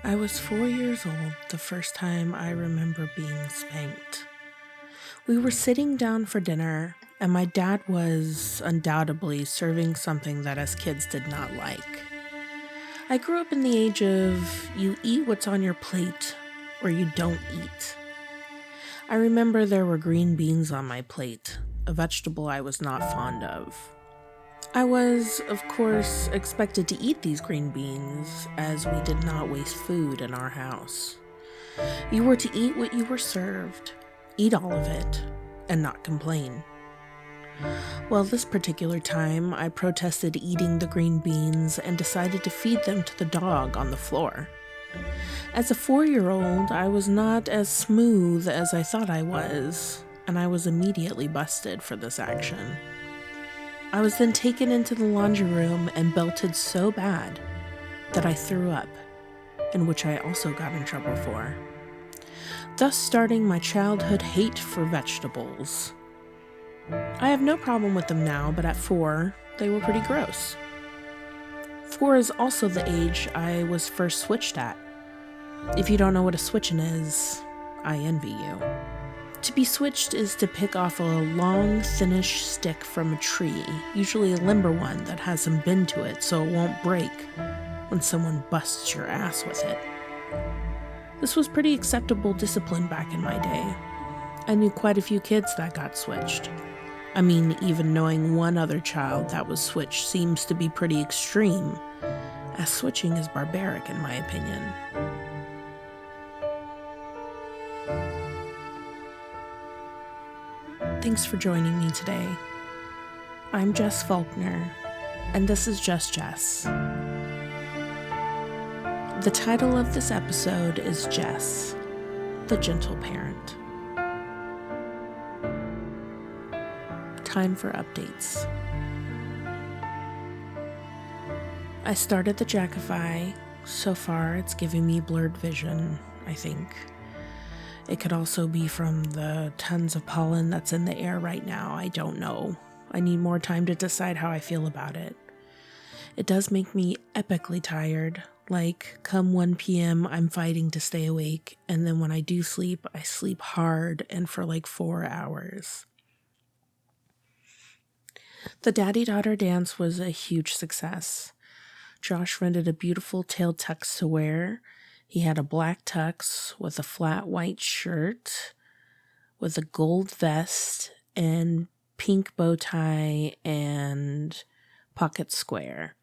I was 4 years old the first time I remember being spanked. We were sitting down for dinner, and my dad was undoubtedly serving something that us kids did not like. I grew up in the age of you eat what's on your plate or you don't eat. I remember there were green beans on my plate, a vegetable I was not fond of. I was, of course, expected to eat these green beans, as we did not waste food in our house. You were to eat what you were served, eat all of it, and not complain. Well, this particular time, I protested eating the green beans and decided to feed them to the dog on the floor. As a 4-year-old, I was not as smooth as I thought I was, and I was immediately busted for this action. I was then taken into the laundry room and belted so bad that I threw up, in which I also got in trouble for, thus starting my childhood hate for vegetables. I have no problem with them now, but at 4, they were pretty gross. 4 is also the age I was first switched at. If you don't know what a switching is, I envy you. To be switched is to pick off a long, thinnish stick from a tree, usually a limber one that has some bend to it so it won't break when someone busts your ass with it. This was pretty acceptable discipline back in my day. I knew quite a few kids that got switched. I mean, even knowing one other child that was switched seems to be pretty extreme, as switching is barbaric in my opinion. Thanks for joining me today. I'm Jess Faulkner, and this is Just Jess. The title of this episode is Jess, the Gentle Parent. Time for updates. I started the Jackify. So far, it's giving me blurred vision, I think. It could also be from the tons of pollen that's in the air right now. I don't know. I need more time to decide how I feel about it. It does make me epically tired. Like, come 1 p.m., I'm fighting to stay awake, and then when I do sleep, I sleep hard and for like 4 hours. The daddy-daughter dance was a huge success. Josh rented a beautiful tailed tux to wear. He had a black tux with a flat white shirt with a gold vest and pink bow tie and pocket square.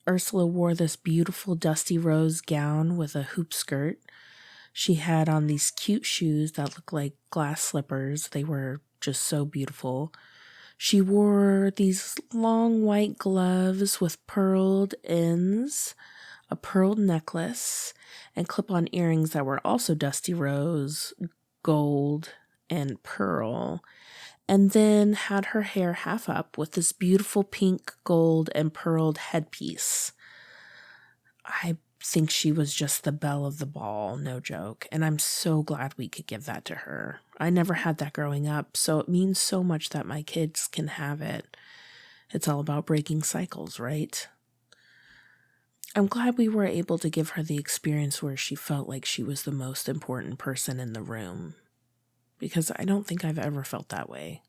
Ursula wore this beautiful dusty rose gown with a hoop skirt. She had on these cute shoes that looked like glass slippers. They were just so beautiful. She wore these long white gloves with pearled ends, a pearl necklace, and clip-on earrings that were also dusty rose, gold, and pearl, and then had her hair half up with this beautiful pink, gold, and pearled headpiece. I think she was just the belle of the ball, no joke, and I'm so glad we could give that to her. I never had that growing up, so it means so much that my kids can have it. It's all about breaking cycles, right? I'm glad we were able to give her the experience where she felt like she was the most important person in the room, because I don't think I've ever felt that way.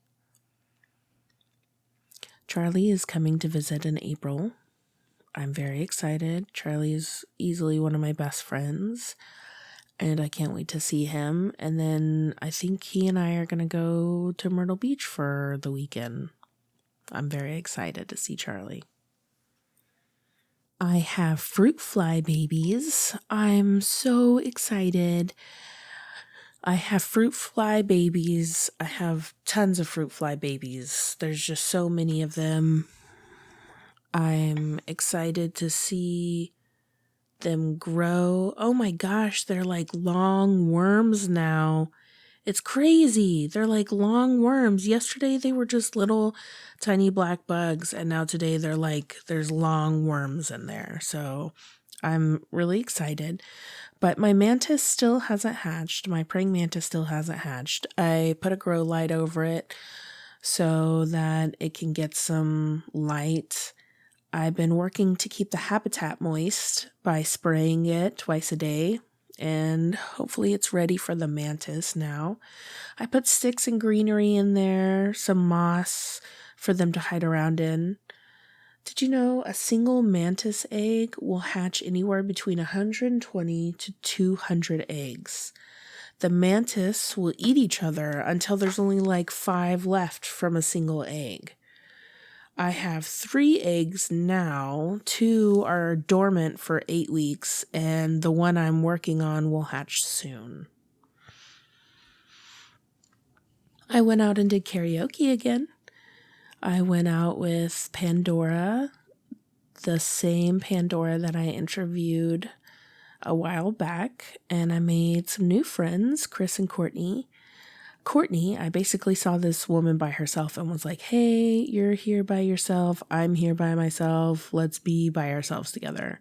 Charlie is coming to visit in April. I'm very excited. Charlie is easily one of my best friends, and I can't wait to see him. And then I think he and I are going to go to Myrtle Beach for the weekend. I'm very excited to see Charlie. I have fruit fly babies. I'm so excited. I have fruit fly babies. I have tons of fruit fly babies. There's just so many of them. I'm excited to see them grow. Oh my gosh, they're like long worms now. It's crazy. They're like long worms. Yesterday they were just little tiny black bugs, and now today they're like, there's long worms in there. So I'm really excited. But my mantis still hasn't hatched. My praying mantis still hasn't hatched. I put a grow light over it so that it can get some light. I've been working to keep the habitat moist by spraying it twice a day, and hopefully it's ready for the mantis now. I put sticks and greenery in there, some moss for them to hide around in. Did you know a single mantis egg will hatch anywhere between 120 to 200 eggs? The mantis will eat each other until there's only like 5 left from a single egg. I have 3 eggs now. 2 are dormant for 8 weeks, and the one I'm working on will hatch soon. I went out and did karaoke again. I went out with Pandora, the same Pandora that I interviewed a while back, and I made some new friends, Chris and Courtney. Courtney, I basically saw this woman by herself and was like, hey, you're here by yourself. I'm here by myself. Let's be by ourselves together.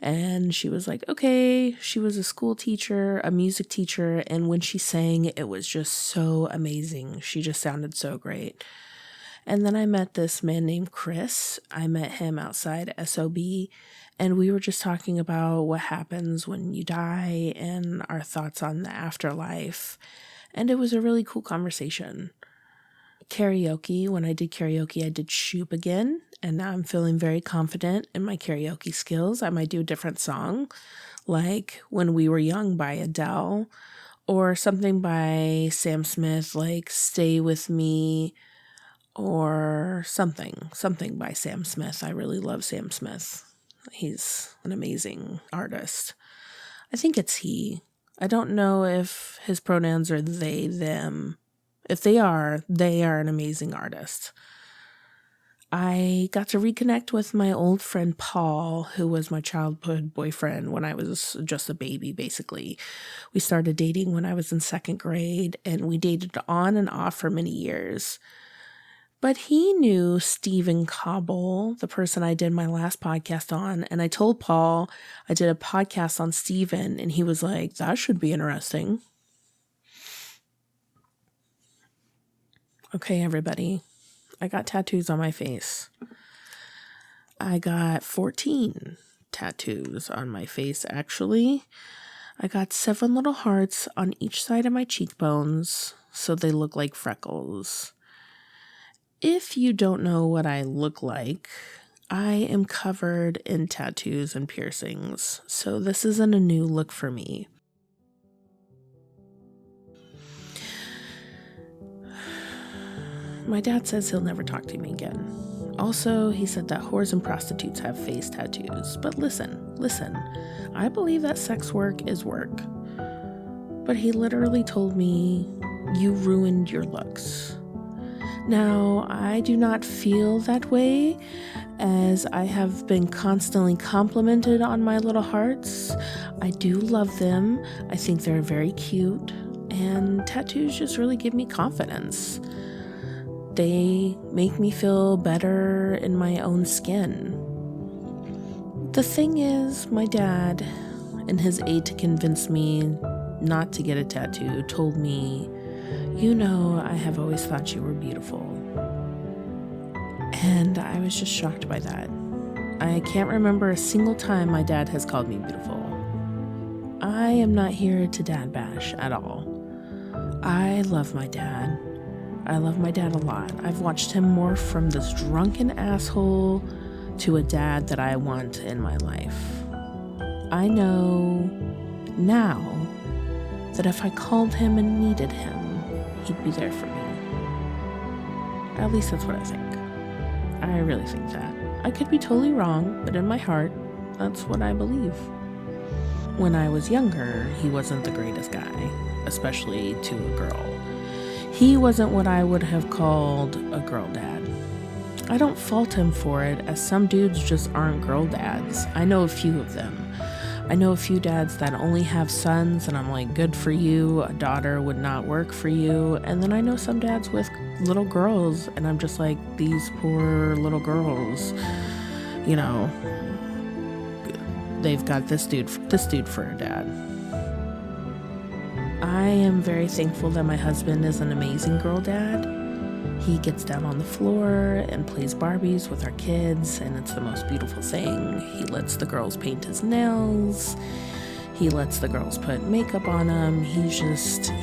And she was like, okay. She was a school teacher, a music teacher. And when she sang, it was just so amazing. She just sounded so great. And then I met this man named Chris. I met him outside SOB, and we were just talking about what happens when you die and our thoughts on the afterlife. And it was a really cool conversation. Karaoke, when I did karaoke, I did Shoop again, and now I'm feeling very confident in my karaoke skills. I might do a different song, like When We Were Young by Adele, or something by Sam Smith, like Stay With Me, or something by Sam Smith. I really love Sam Smith. He's an amazing artist. I think it's he. I don't know if his pronouns are they, them. If they are an amazing artist. I got to reconnect with my old friend Paul, who was my childhood boyfriend when I was just a baby, basically. We started dating when I was in 2nd grade, and we dated on and off for many years. But he knew Stephen Cobble, the person I did my last podcast on, and I told Paul I did a podcast on Stephen, and he was like, that should be interesting. Okay, everybody, I got tattoos on my face. I got 14 tattoos on my face, actually. I got 7 little hearts on each side of my cheekbones, so they look like freckles. If you don't know what I look like, I am covered in tattoos and piercings, so this isn't a new look for me. My dad says he'll never talk to me again. Also, he said that whores and prostitutes have face tattoos. But listen, I believe that sex work is work. But he literally told me, you ruined your looks. Now, I do not feel that way, as I have been constantly complimented on my little hearts. I do love them. I think they're very cute, and tattoos just really give me confidence. They make me feel better in my own skin. The thing is, my dad, in his aid to convince me not to get a tattoo, told me, you know, I have always thought you were beautiful. And I was just shocked by that. I can't remember a single time my dad has called me beautiful. I am not here to dad bash at all. I love my dad. I love my dad a lot. I've watched him morph from this drunken asshole to a dad that I want in my life. I know now that if I called him and needed him, he'd be there for me. At least that's what I think. I really think that. I could be totally wrong, but in my heart, that's what I believe. When I was younger, he wasn't the greatest guy, especially to a girl. He wasn't what I would have called a girl dad. I don't fault him for it, as some dudes just aren't girl dads. I know a few of them. I know a few dads that only have sons, and I'm like, good for you. A daughter would not work for you. And then I know some dads with little girls, and I'm just like, these poor little girls, you know, they've got this dude for a dad. I am very thankful that my husband is an amazing girl dad. He gets down on the floor and plays Barbies with our kids, and it's the most beautiful thing. He lets the girls paint his nails. He lets the girls put makeup on him. He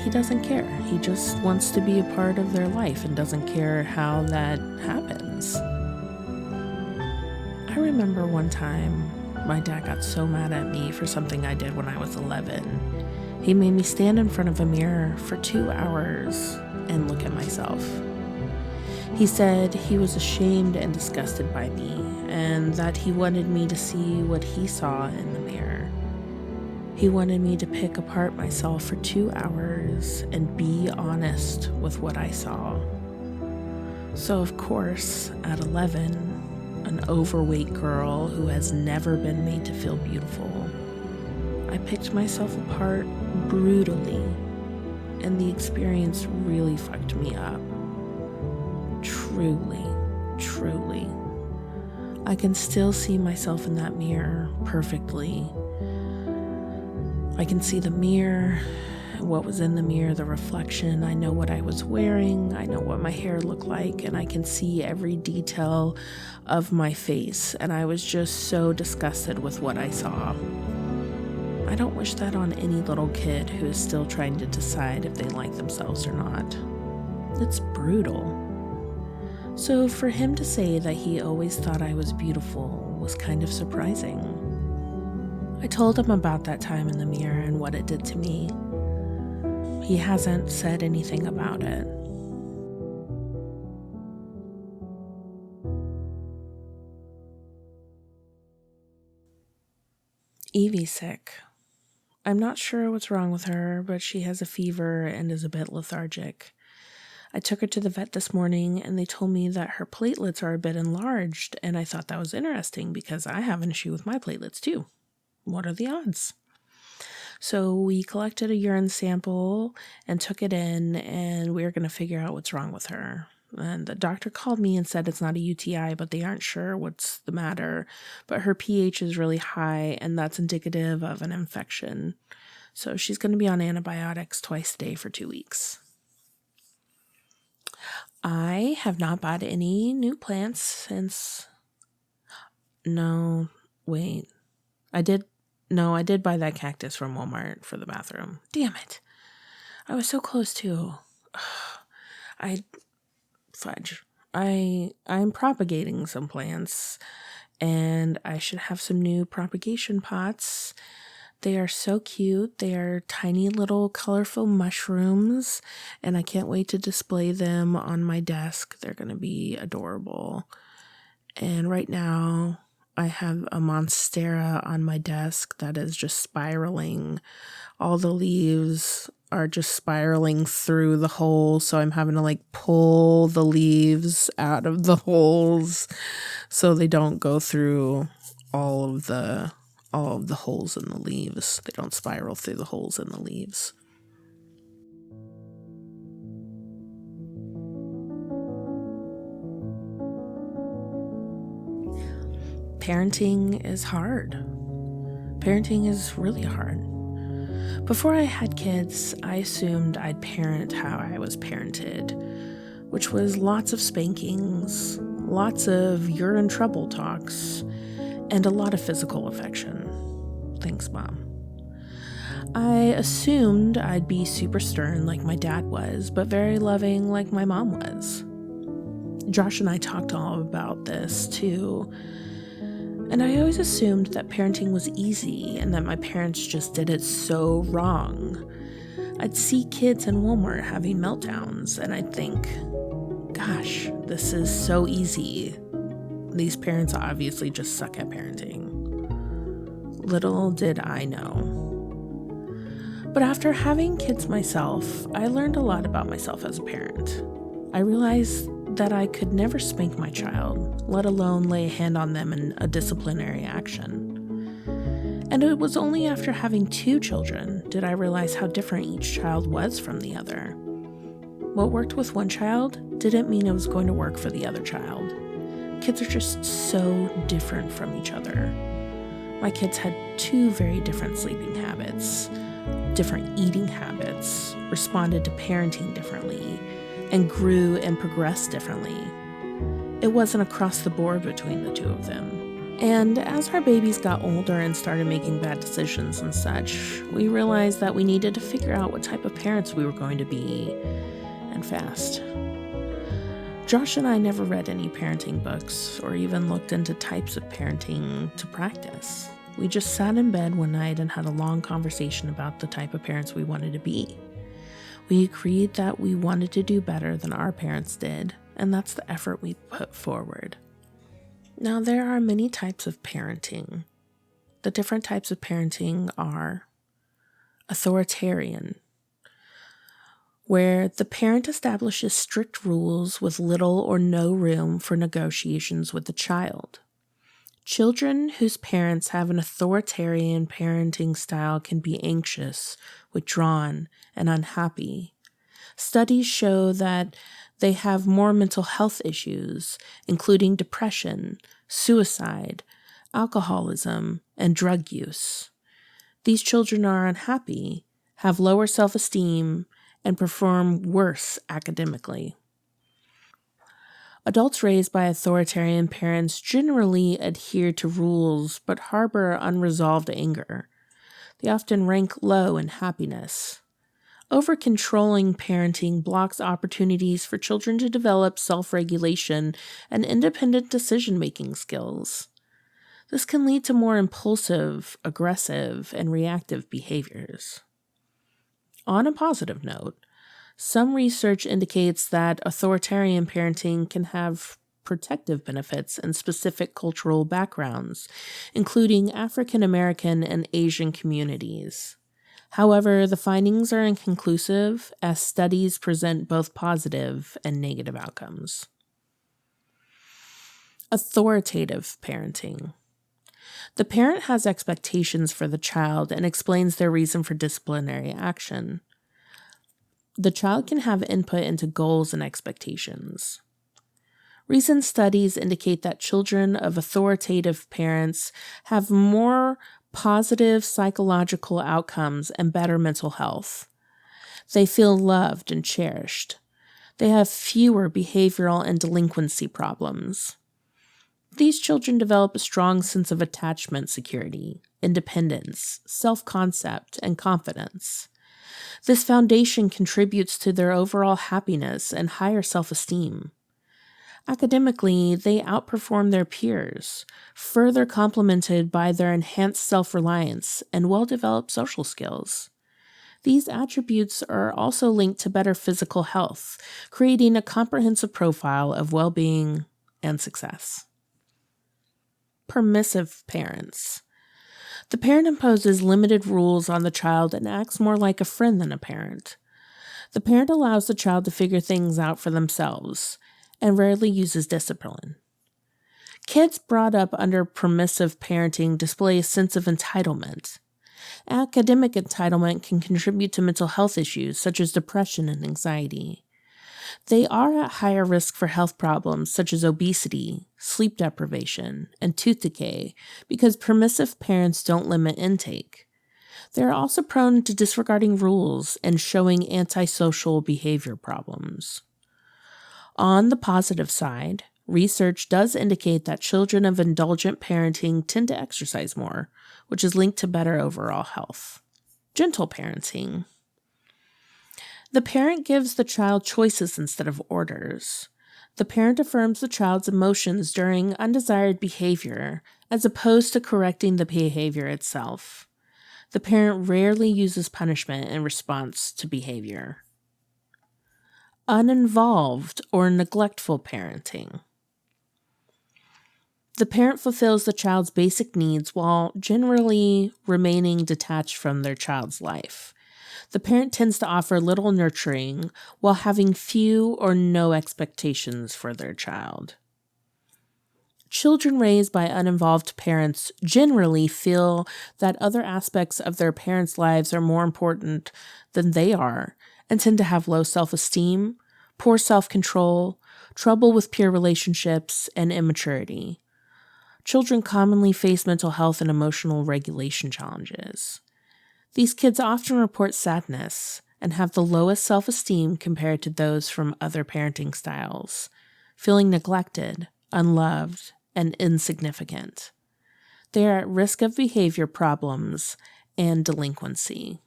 doesn't care. He just wants to be a part of their life and doesn't care how that happens. I remember one time my dad got so mad at me for something I did when I was 11. He made me stand in front of a mirror for 2 hours and look at myself. He said he was ashamed and disgusted by me, and that he wanted me to see what he saw in the mirror. He wanted me to pick apart myself for 2 hours and be honest with what I saw. So of course, at 11, an overweight girl who has never been made to feel beautiful, I picked myself apart brutally, and the experience really fucked me up. Truly. I can still see myself in that mirror perfectly. I can see the mirror, what was in the mirror, the reflection. I know what I was wearing. I know what my hair looked like, and I can see every detail of my face. And I was just so disgusted with what I saw. I don't wish that on any little kid who is still trying to decide if they like themselves or not. It's brutal. So for him to say that he always thought I was beautiful was kind of surprising. I told him about that time in the mirror and what it did to me. He hasn't said anything about it. Evie's sick. I'm not sure what's wrong with her, but she has a fever and is a bit lethargic. I took her to the vet this morning, and they told me that her platelets are a bit enlarged, and I thought that was interesting because I have an issue with my platelets too. What are the odds? So we collected a urine sample and took it in, and we're going to figure out what's wrong with her. And the doctor called me and said it's not a UTI, but they aren't sure what's the matter. But her pH is really high, and that's indicative of an infection. So she's going to be on antibiotics twice a day for 2 weeks. I have not bought any new plants since... No, wait. I did buy that cactus from Walmart for the bathroom. Damn it. I was so close to... I'm propagating some plants, and I should have some new propagation pots. They are so cute. They are tiny little colorful mushrooms, and I can't wait to display them on my desk. They're going to be adorable. And right now, I have a monstera on my desk that is just spiraling. All the leaves are just spiraling through the hole, so I'm having to pull the leaves out of the holes so they don't go through all of the holes in the leaves. They don't spiral through the holes in the leaves. Parenting is hard. Parenting is really hard. Before I had kids, I assumed I'd parent how I was parented, which was lots of spankings, lots of you're in trouble talks, and a lot of physical affection. Thanks, Mom. I assumed I'd be super stern like my dad was, but very loving like my mom was. Josh and I talked all about this too, and I always assumed that parenting was easy and that my parents just did it so wrong. I'd see kids in Walmart having meltdowns, and I'd think, gosh, this is so easy. These parents obviously just suck at parenting. Little did I know. But after having kids myself, I learned a lot about myself as a parent. I realized that I could never spank my child, let alone lay a hand on them in a disciplinary action. And it was only after having 2 children did I realize how different each child was from the other. What worked with one child didn't mean it was going to work for the other child. Kids are just so different from each other. My kids had 2 very different sleeping habits, different eating habits, responded to parenting differently, and grew and progressed differently. It wasn't across the board between the two of them. And as our babies got older and started making bad decisions and such, we realized that we needed to figure out what type of parents we were going to be, and fast. Josh and I never read any parenting books or even looked into types of parenting to practice. We just sat in bed one night and had a long conversation about the type of parents we wanted to be. We agreed that we wanted to do better than our parents did, and that's the effort we put forward. Now, there are many types of parenting. The different types of parenting are authoritarian, where the parent establishes strict rules with little or no room for negotiations with the child. Children whose parents have an authoritarian parenting style can be anxious, withdrawn, and unhappy. Studies show that they have more mental health issues, including depression, suicide, alcoholism, and drug use. These children are unhappy, have lower self-esteem, and perform worse academically. Adults raised by authoritarian parents generally adhere to rules but harbor unresolved anger. They often rank low in happiness. Over-controlling parenting blocks opportunities for children to develop self-regulation and independent decision-making skills. This can lead to more impulsive, aggressive, and reactive behaviors. On a positive note, some research indicates that authoritarian parenting can have protective benefits in specific cultural backgrounds, including African American and Asian communities. However, the findings are inconclusive as studies present both positive and negative outcomes. Authoritative parenting. The parent has expectations for the child and explains their reason for disciplinary action. The child can have input into goals and expectations. Recent studies indicate that children of authoritative parents have more positive psychological outcomes and better mental health. They feel loved and cherished. They have fewer behavioral and delinquency problems. These children develop a strong sense of attachment security, independence, self-concept, and confidence. This foundation contributes to their overall happiness and higher self-esteem. Academically, they outperform their peers, further complemented by their enhanced self-reliance and well-developed social skills. These attributes are also linked to better physical health, creating a comprehensive profile of well-being and success. Permissive parents. The parent imposes limited rules on the child and acts more like a friend than a parent. The parent allows the child to figure things out for themselves and rarely uses discipline. Kids brought up under permissive parenting display a sense of entitlement. Academic entitlement can contribute to mental health issues such as depression and anxiety. They are at higher risk for health problems such as obesity, sleep deprivation, and tooth decay because permissive parents don't limit intake. They are also prone to disregarding rules and showing antisocial behavior problems. On the positive side, research does indicate that children of indulgent parenting tend to exercise more, which is linked to better overall health. Gentle parenting. The parent gives the child choices instead of orders. The parent affirms the child's emotions during undesired behavior, as opposed to correcting the behavior itself. The parent rarely uses punishment in response to behavior. Uninvolved or neglectful parenting. The parent fulfills the child's basic needs while generally remaining detached from their child's life. The parent tends to offer little nurturing while having few or no expectations for their child. Children raised by uninvolved parents generally feel that other aspects of their parents' lives are more important than they are and tend to have low self-esteem, poor self-control, trouble with peer relationships, and immaturity. Children commonly face mental health and emotional regulation challenges. These kids often report sadness, and have the lowest self-esteem compared to those from other parenting styles, feeling neglected, unloved, and insignificant. They are at risk of behavior problems and delinquency.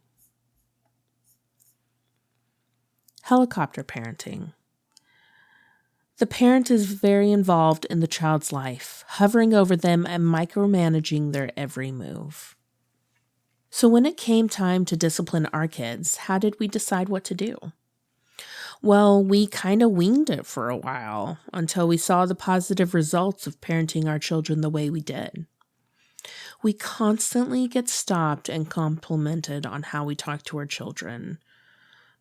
Helicopter parenting. The parent is very involved in the child's life, hovering over them and micromanaging their every move. So when it came time to discipline our kids, how did we decide what to do? Well, we kind of winged it for a while until we saw the positive results of parenting our children the way we did. We constantly get stopped and complimented on how we talk to our children,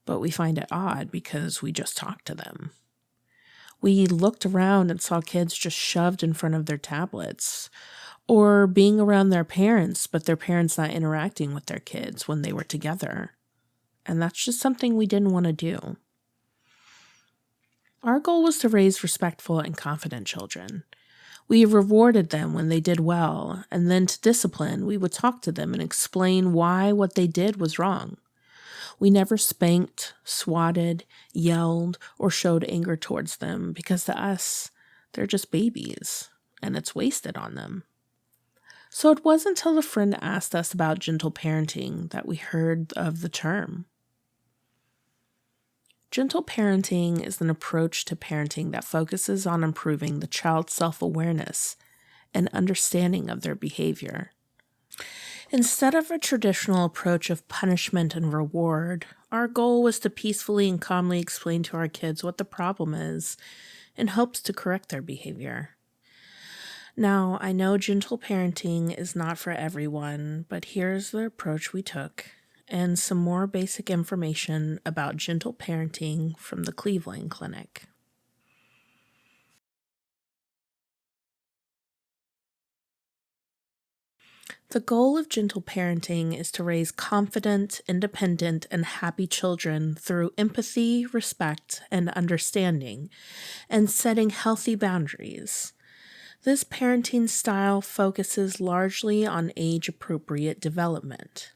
but we find it odd because we just talk to them. We looked around and saw kids just shoved in front of their tablets, or being around their parents, but their parents not interacting with their kids when they were together. And that's just something we didn't want to do. Our goal was to raise respectful and confident children. We rewarded them when they did well, and then to discipline, we would talk to them and explain why what they did was wrong. We never spanked, swatted, yelled, or showed anger towards them because to us, they're just babies, and it's wasted on them. So it wasn't until a friend asked us about gentle parenting that we heard of the term. Gentle parenting is an approach to parenting that focuses on improving the child's self-awareness and understanding of their behavior. Instead of a traditional approach of punishment and reward, our goal was to peacefully and calmly explain to our kids what the problem is in hopes to correct their behavior. Now, I know gentle parenting is not for everyone, but here's the approach we took and some more basic information about gentle parenting from the Cleveland Clinic. The goal of gentle parenting is to raise confident, independent, and happy children through empathy, respect, and understanding, and setting healthy boundaries. This parenting style focuses largely on age-appropriate development.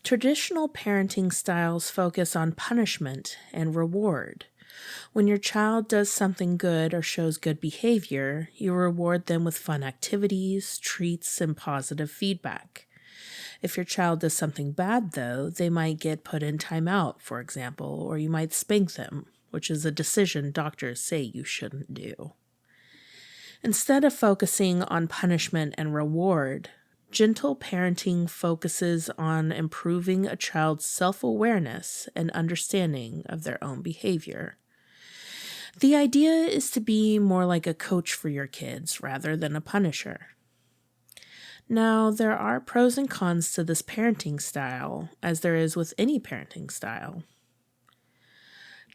Traditional parenting styles focus on punishment and reward. When your child does something good or shows good behavior, you reward them with fun activities, treats, and positive feedback. If your child does something bad, though, they might get put in timeout, for example, or you might spank them, which is a decision doctors say you shouldn't do. Instead of focusing on punishment and reward, gentle parenting focuses on improving a child's self-awareness and understanding of their own behavior. The idea is to be more like a coach for your kids rather than a punisher. Now, there are pros and cons to this parenting style, as there is with any parenting style.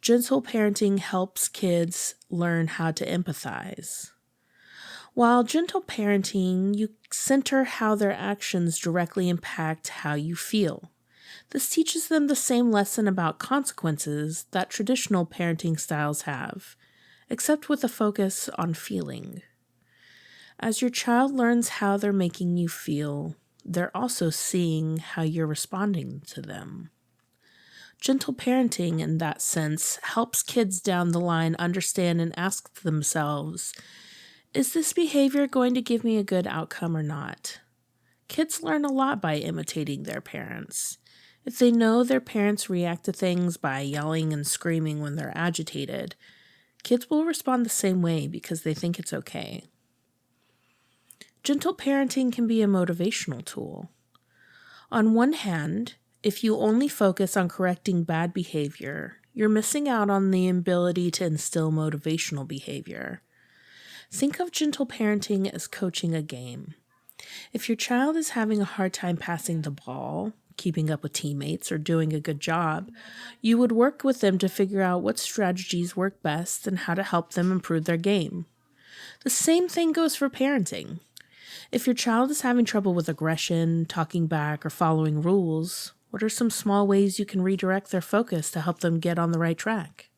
Gentle parenting helps kids learn how to empathize. While gentle parenting, you center how their actions directly impact how you feel. This teaches them the same lesson about consequences that traditional parenting styles have, except with a focus on feeling. As your child learns how they're making you feel, they're also seeing how you're responding to them. Gentle parenting, in that sense, helps kids down the line understand and ask themselves, is this behavior going to give me a good outcome or not? Kids learn a lot by imitating their parents. If they know their parents react to things by yelling and screaming when they're agitated, kids will respond the same way because they think it's okay. Gentle parenting can be a motivational tool. On one hand, if you only focus on correcting bad behavior, you're missing out on the ability to instill motivational behavior. Think of gentle parenting as coaching a game. If your child is having a hard time passing the ball, keeping up with teammates, or doing a good job, you would work with them to figure out what strategies work best and how to help them improve their game. The same thing goes for parenting. If your child is having trouble with aggression, talking back, or following rules, what are some small ways you can redirect their focus to help them get on the right track?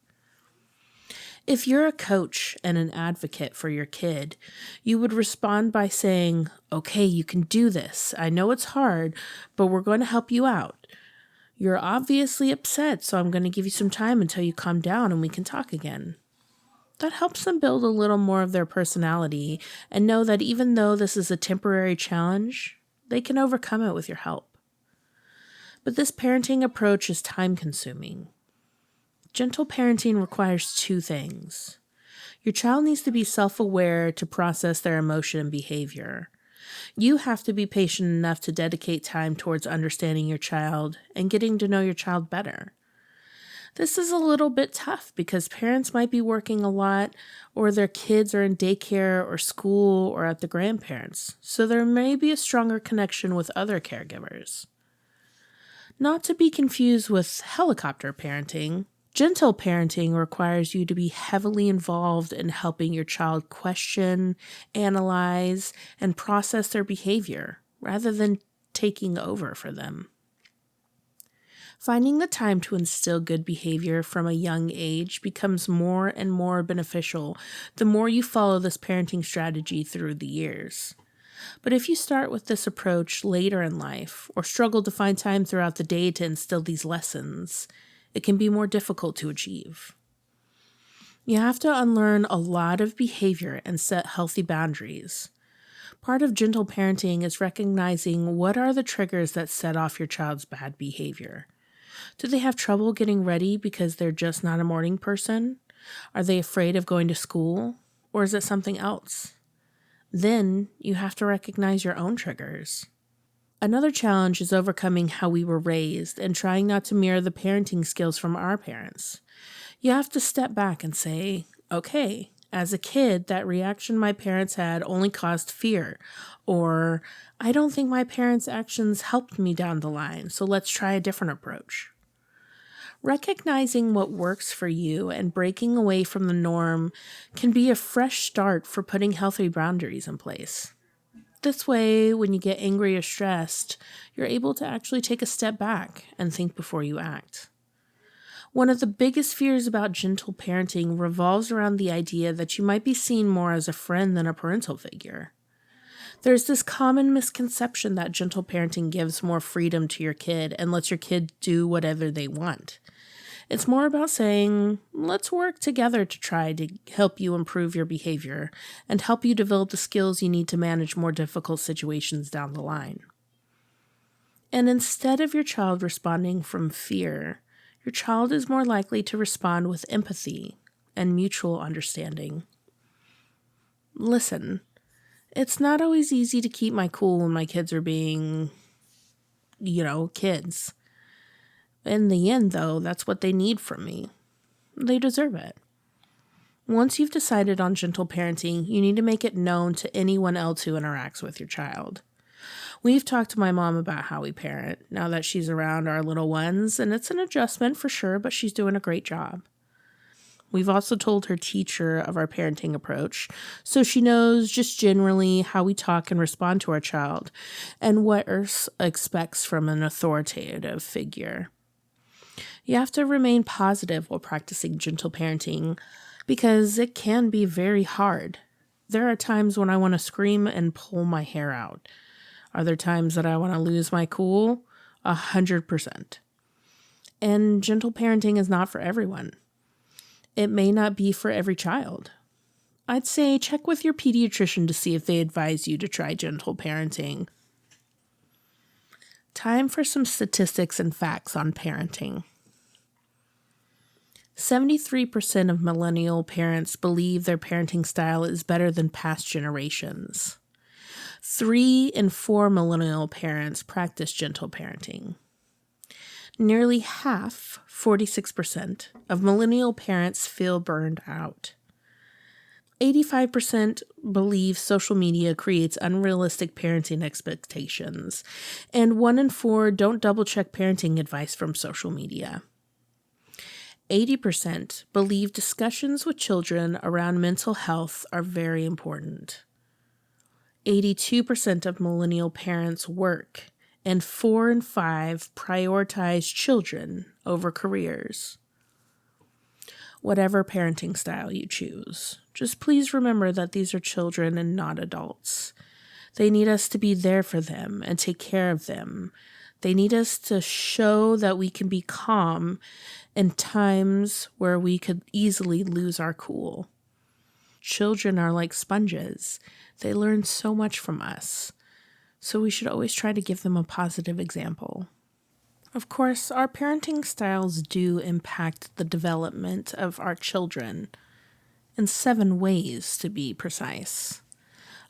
If you're a coach and an advocate for your kid, you would respond by saying, okay, you can do this. I know it's hard, but we're going to help you out. You're obviously upset, so I'm going to give you some time until you calm down and we can talk again. That helps them build a little more of their personality and know that even though this is a temporary challenge, they can overcome it with your help. But this parenting approach is time-consuming. Gentle parenting requires two things. Your child needs to be self-aware to process their emotion and behavior. You have to be patient enough to dedicate time towards understanding your child and getting to know your child better. This is a little bit tough because parents might be working a lot, or their kids are in daycare or school or at the grandparents', so there may be a stronger connection with other caregivers. Not to be confused with helicopter parenting, gentle parenting requires you to be heavily involved in helping your child question, analyze, and process their behavior, rather than taking over for them. Finding the time to instill good behavior from a young age becomes more and more beneficial the more you follow this parenting strategy through the years. But if you start with this approach later in life or struggle to find time throughout the day to instill these lessons, it can be more difficult to achieve. You have to unlearn a lot of behavior and set healthy boundaries. Part of gentle parenting is recognizing what are the triggers that set off your child's bad behavior. Do they have trouble getting ready because they're just not a morning person? Are they afraid of going to school? Or is it something else? Then you have to recognize your own triggers. Another challenge is overcoming how we were raised and trying not to mirror the parenting skills from our parents. You have to step back and say, okay, as a kid, that reaction my parents had only caused fear, or I don't think my parents' actions helped me down the line, so let's try a different approach. Recognizing what works for you and breaking away from the norm can be a fresh start for putting healthy boundaries in place. This way, when you get angry or stressed, you're able to actually take a step back and think before you act. One of the biggest fears about gentle parenting revolves around the idea that you might be seen more as a friend than a parental figure. There's this common misconception that gentle parenting gives more freedom to your kid and lets your kid do whatever they want. It's more about saying, let's work together to try to help you improve your behavior and help you develop the skills you need to manage more difficult situations down the line. And instead of your child responding from fear, your child is more likely to respond with empathy and mutual understanding. Listen, it's not always easy to keep my cool when my kids are being, kids. In the end, though, that's what they need from me. They deserve it. Once you've decided on gentle parenting, you need to make it known to anyone else who interacts with your child. We've talked to my mom about how we parent now that she's around our little ones, and it's an adjustment for sure, but she's doing a great job. We've also told her teacher of our parenting approach, so she knows just generally how we talk and respond to our child and what Earth expects from an authoritative figure. You have to remain positive while practicing gentle parenting because it can be very hard. There are times when I want to scream and pull my hair out. Are there times that I want to lose my cool? 100%. And gentle parenting is not for everyone. It may not be for every child. I'd say check with your pediatrician to see if they advise you to try gentle parenting. Time for some statistics and facts on parenting. 73% of millennial parents believe their parenting style is better than past generations. 3 in 4 millennial parents practice gentle parenting. Nearly half, 46%, of millennial parents feel burned out. 85% believe social media creates unrealistic parenting expectations, and 1 in 4 don't double-check parenting advice from social media. 80% believe discussions with children around mental health are very important. 82% of millennial parents work, and 4 in 5 prioritize children over careers. Whatever parenting style you choose, just please remember that these are children and not adults. They need us to be there for them and take care of them. They need us to show that we can be calm in times where we could easily lose our cool. Children are like sponges. They learn so much from us. So we should always try to give them a positive example. Of course, our parenting styles do impact the development of our children in 7 ways, to be precise: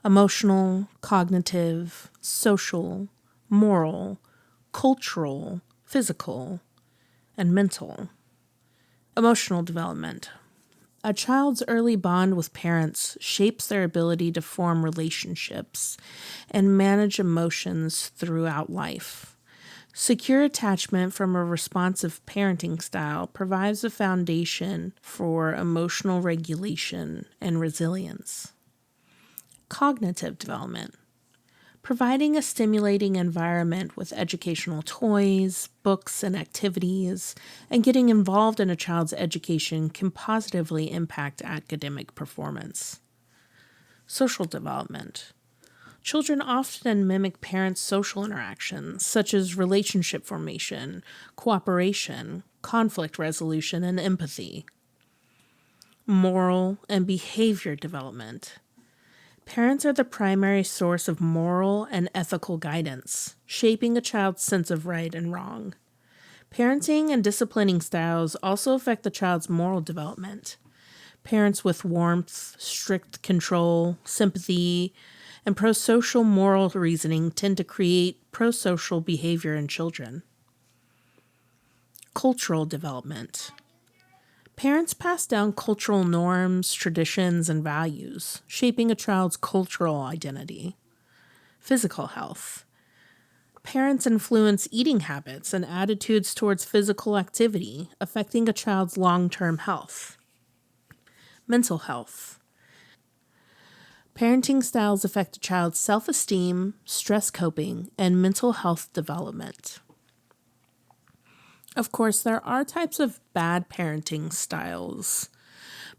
emotional, cognitive, social, moral, cultural, physical, and mental. Emotional development. A child's early bond with parents shapes their ability to form relationships and manage emotions throughout life. Secure attachment from a responsive parenting style provides a foundation for emotional regulation and resilience. Cognitive development. Providing a stimulating environment with educational toys, books, and activities, and getting involved in a child's education can positively impact academic performance. Social development. Children often mimic parents' social interactions, such as relationship formation, cooperation, conflict resolution, and empathy. Moral and behavior development. Parents are the primary source of moral and ethical guidance, shaping a child's sense of right and wrong. Parenting and disciplining styles also affect the child's moral development. Parents with warmth, strict control, sympathy, and pro-social moral reasoning tend to create pro-social behavior in children. Cultural development. Parents pass down cultural norms, traditions, and values, shaping a child's cultural identity. Physical health. Parents influence eating habits and attitudes towards physical activity, affecting a child's long-term health. Mental health. Parenting styles affect a child's self-esteem, stress coping, and mental health development. Of course, there are types of bad parenting styles.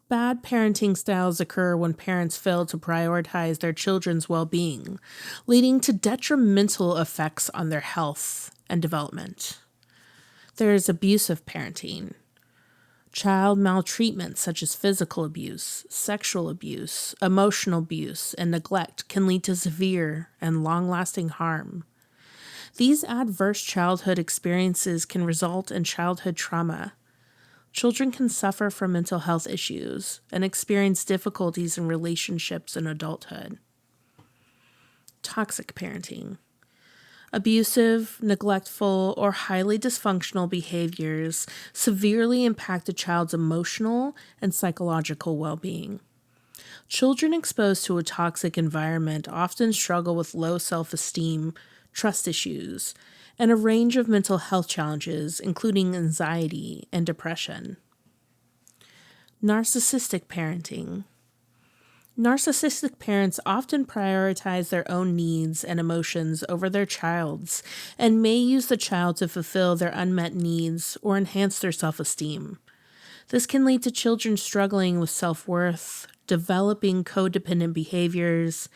Bad parenting styles occur when parents fail to prioritize their children's well-being, leading to detrimental effects on their health and development. There is abusive parenting. Child maltreatment, such as physical abuse, sexual abuse, emotional abuse, and neglect, can lead to severe and long-lasting harm. These adverse childhood experiences can result in childhood trauma. Children can suffer from mental health issues and experience difficulties in relationships in adulthood. Toxic parenting. Abusive, neglectful, or highly dysfunctional behaviors severely impact a child's emotional and psychological well-being. Children exposed to a toxic environment often struggle with low self-esteem, trust issues, and a range of mental health challenges, including anxiety and depression. Narcissistic parenting. Narcissistic parents often prioritize their own needs and emotions over their child's and may use the child to fulfill their unmet needs or enhance their self-esteem. This can lead to children struggling with self-worth, developing codependent behaviors,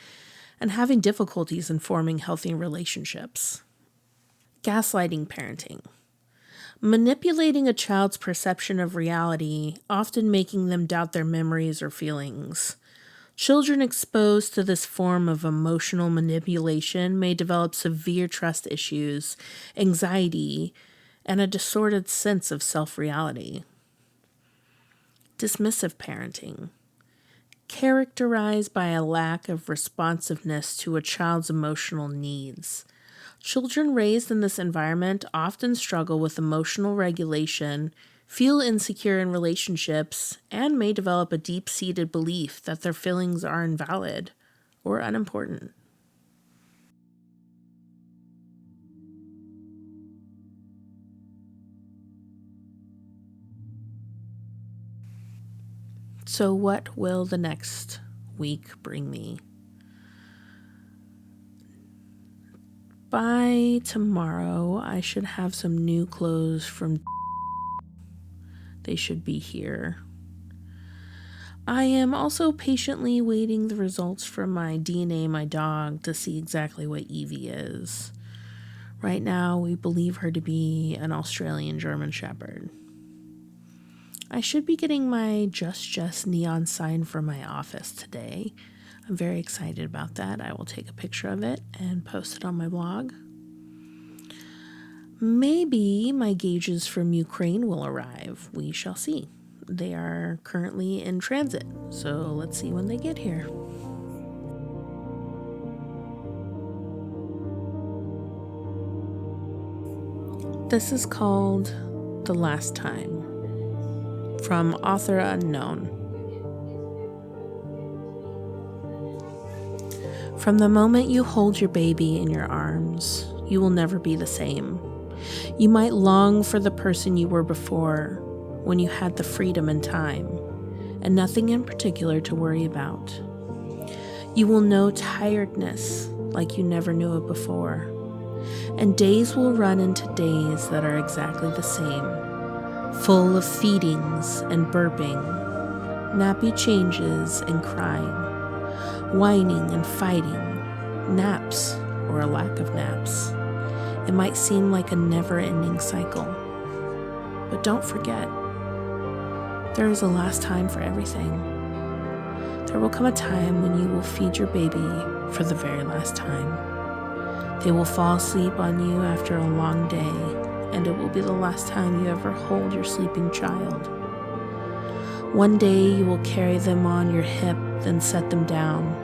and having difficulties in forming healthy relationships. Gaslighting parenting. Manipulating a child's perception of reality, often making them doubt their memories or feelings. Children exposed to this form of emotional manipulation may develop severe trust issues, anxiety, and a distorted sense of self-reality. Dismissive parenting. Characterized by a lack of responsiveness to a child's emotional needs. Children raised in this environment often struggle with emotional regulation, feel insecure in relationships, and may develop a deep-seated belief that their feelings are invalid or unimportant. So what will the next week bring me? By tomorrow, I should have some new clothes from They should be here. I am also patiently waiting the results from my DNA My Dog to see exactly what Evie is. Right now, we believe her to be an Australian German Shepherd. I should be getting my Just Jess neon sign for my office today. I'm very excited about that. I will take a picture of it and post it on my blog. Maybe my gauges from Ukraine will arrive. We shall see. They are currently in transit, so let's see when they get here. This is called The Last Time, from author unknown. From the moment you hold your baby in your arms, you will never be the same. You might long for the person you were before, when you had the freedom and time, and nothing in particular to worry about. You will know tiredness like you never knew it before, and days will run into days that are exactly the same, full of feedings and burping, nappy changes and crying, whining and fighting, naps or a lack of naps. It might seem like a never-ending cycle, but don't forget, there is a last time for everything. There will come a time when you will feed your baby for the very last time. They will fall asleep on you after a long day, and it will be the last time you ever hold your sleeping child. One day you will carry them on your hip, then set them down,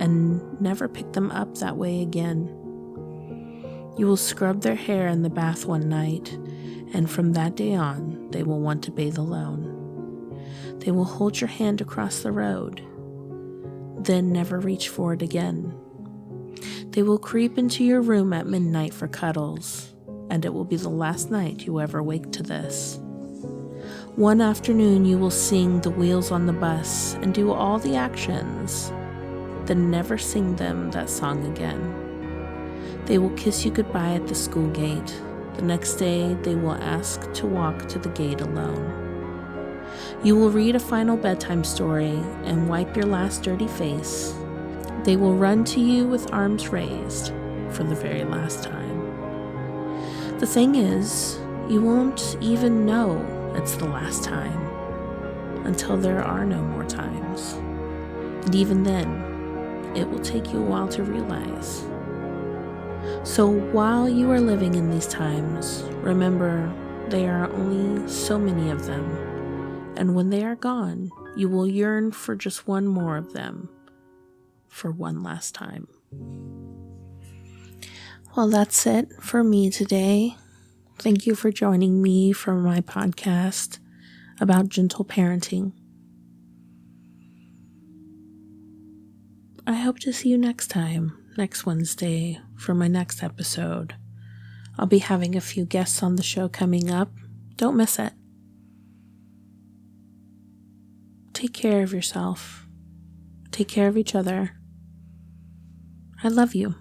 and never pick them up that way again. You will scrub their hair in the bath one night, and from that day on, they will want to bathe alone. They will hold your hand across the road, then never reach for it again. They will creep into your room at midnight for cuddles, and it will be the last night you ever wake to this. One afternoon you will sing the wheels on the bus and do all the actions, then never sing them that song again. They will kiss you goodbye at the school gate. The next day they will ask to walk to the gate alone. You will read a final bedtime story and wipe your last dirty face. They will run to you with arms raised for the very last time. The thing is, you won't even know it's the last time until there are no more times. And even then, it will take you a while to realize. So while you are living in these times, remember there are only so many of them. And when they are gone, you will yearn for just one more of them. For one last time. Well, that's it for me today. Thank you for joining me for my podcast about gentle parenting. I hope to see you next time, next Wednesday, for my next episode. I'll be having a few guests on the show coming up. Don't miss it. Take care of yourself. Take care of each other. I love you.